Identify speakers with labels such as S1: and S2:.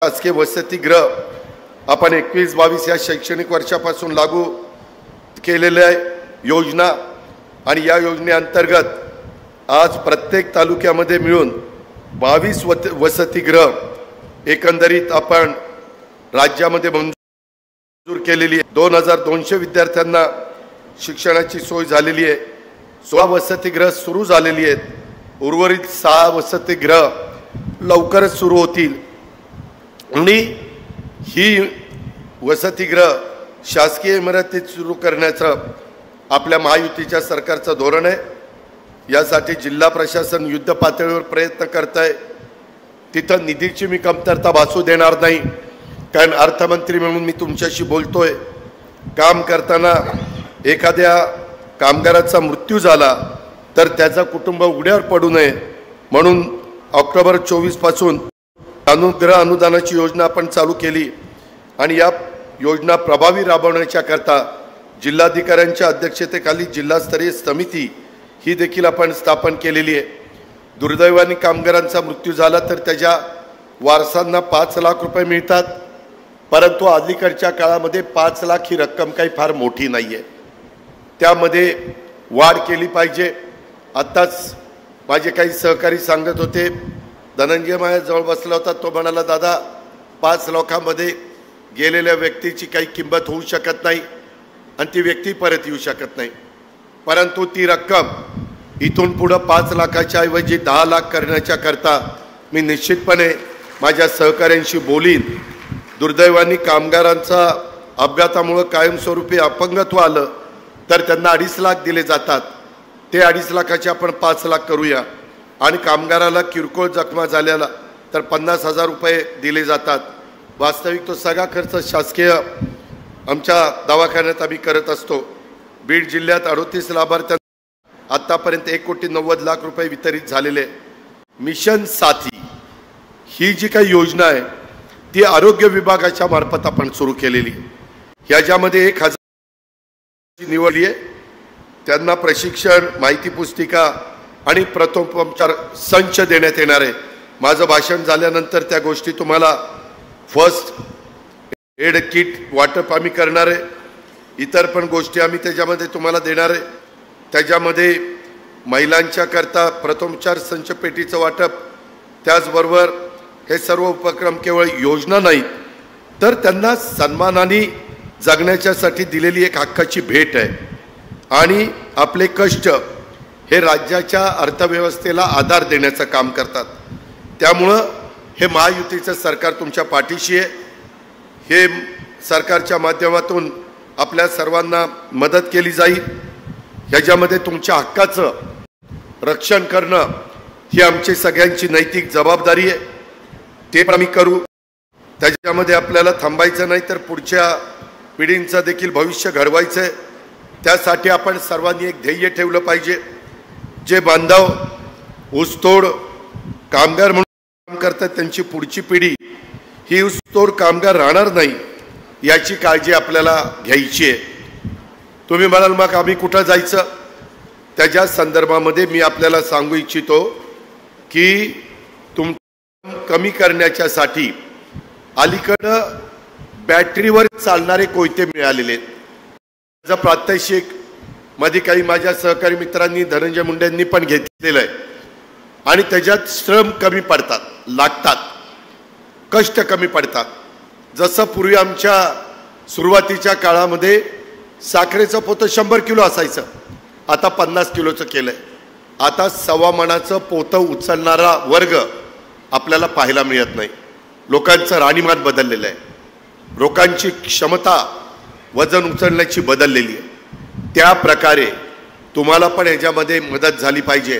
S1: शासकीय वसतिगृह आपण 21-22 या शैक्षणिक वर्षापासून लागू केलेल्या योजना आणि या योजनेअंतर्गत आज प्रत्येक तालुक्यामध्ये मिळून 22 वसतिगृह एकंदरीत आपण राज्यामध्ये मंजूर केलेली आहे। 2200 विद्यार्थ्यांना शिक्षणाची सोय झालेली आहे। 16 वसतिगृह सुरू झालेली आहेत। उर्वरित 6 वसतिगृह लवकरच सुरू होतील आणि ही वसतिगृह शासकीय इमारतीत सुरू करण्याचं आपल्या महायुतीच्या सरकारचं धोरण आहे। यासाठी जिल्हा प्रशासन युद्ध पातळीवर प्रयत्न करत आहे। तिथं निधीची मी कमतरता भासू देणार नाही, कारण अर्थमंत्री म्हणून मी तुमच्याशी बोलतोय। काम करताना एखाद्या कामगाराचा मृत्यू झाला तर त्याचा कुटुंब उघड्यावर पडू नये म्हणून ऑक्टोबर 24 पासून अनुग्रह अनुदानाची योजना आपण चालू केली आणि या योजना प्रभावी राबवण्याच्या करता जिल्हाधिकाऱ्यांच्या अध्यक्षतेखाली जिल्हास्तरीय समिती ही देखील आपण स्थापन केलेली आहे। दुर्दैवाने कामगारांचा मृत्यू झाला तर त्याच्या वारसांना 5 लाख रुपये मिळतात, परंतु अलीकडच्या काळामध्ये 5 लाख ही रक्कम काही फार मोठी नाही आहे। त्यामध्ये वाढ केली पाहिजे। आत्ताच माझे काही सहकारी सांगत होते, धनंजय माझ्याजवळ बसला होता, तो म्हणाला दादा 5 लाखामध्ये गेलेल्या व्यक्तीची काही किंमत होऊ शकत नाही आणि ती व्यक्ती परत येऊ शकत नाही, परंतु ती रक्कम इथून पुढे 5 लाखाच्या ऐवजी 10 लाख करण्याच्या करता मी निश्चितपणे माझ्या सहकाऱ्यांशी बोलीन। दुर्दैवाने कामगारांचा अपघातामुळे कायमस्वरूपी अपंगत्व आलं तर त्यांना 2.5 लाख दिले जातात, ते 2.5 लाखाचे आपण 5 लाख करूया आणि कामगाराला किरकोळ जखमा झाल्याला तर 50,000 रुपये दिले जातात। वास्तविक तो सगळा खर्च शासकीय आमच्या दवाखान्यात आम्ही करत असतो। बीड जिल्ह्यात 38 लाभार्थ्यांना आतापर्यंत 1,90,00,000 रुपये वितरित झालेले। मिशन साथी ही जी काही योजना आहे ती आरोग्य विभागाच्या मार्फत आपण सुरू केलेली। ह्याच्यामध्ये 1000 निवडली आहे, त्यांना प्रशिक्षण, माहिती पुस्तिका आणि प्रथमोपचार संच देण्यात येणार आहे। माझं भाषण झाल्यानंतर त्या गोष्टी तुम्हाला फर्स्ट एड किट वाटप आम्ही करणार आहे। इतर पण गोष्टी आम्ही त्याच्यामध्ये तुम्हाला देणार आहे। त्याच्यामध्ये महिलांच्या करता प्रथमोपचार संच पेटीचं वाटप, त्याचबरोबर हे सर्व उपक्रम केवळ योजना नाही तर त्यांना सन्मानाने जगण्याच्यासाठी दिलेली एक हक्काची भेट आहे आणि आपले कष्ट हे राज्याच्या अर्थव्यवस्थेला आधार देण्याचं काम करतात। त्यामुळं हे महायुतीचं सरकार तुमच्या पाठीशी आहे। हे सरकारच्या माध्यमातून आपल्या सर्वांना मदत केली जाईल। ह्याच्यामध्ये तुमच्या हक्काचं रक्षण करणं ही आमची सगळ्यांची नैतिक जबाबदारी आहे, ते पण आम्ही करू। त्याच्यामध्ये आपल्याला थांबायचं नाही तर पुढच्या पिढींचं देखील भविष्य घडवायचं आहे। त्यासाठी आपण सर्वांनी एक ध्येय ठेवलं पाहिजे। जे बांधव ऊसतोड कामगार म्हणून काम करतात त्यांची पुढची पिढी ही ऊसतोड कामगार राहणार नाही याची काळजी आपल्याला घ्यायची आहे। तुम्ही म्हणाल मग आम्ही कुठं जायचं, त्याच्या संदर्भामध्ये मी आपल्याला सांगू इच्छितो की कमी करण्याच्यासाठी अलीकडं बॅटरीवर चालणारे कोयते मिळालेले आहेत। त्याचा प्रात्यक्षिक मध्ये काही माझ्या सहकारी मित्रांनी धनंजय मुंडेंनी पण घेतलेलं आहे आणि त्याच्यात श्रम कमी पडतात, लागतात, कष्ट कमी पडतात। जसं पूर्वी आमच्या सुरुवातीच्या काळामध्ये साखरेचं पोतं 100 किलो असायचं, आता 50 किलोचं केलंय। आता 1.25 मणाचं पोतं उचलणारा वर्ग आपल्याला पाहायला मिळत नाही। लोकांचं राहणीमान बदललेलं आहे, लोकांची क्षमता वजन उचलण्याची बदललेली आहे। त्या प्रकारे तुम्हाला पण याच्यामध्ये मदत झाली पाहिजे।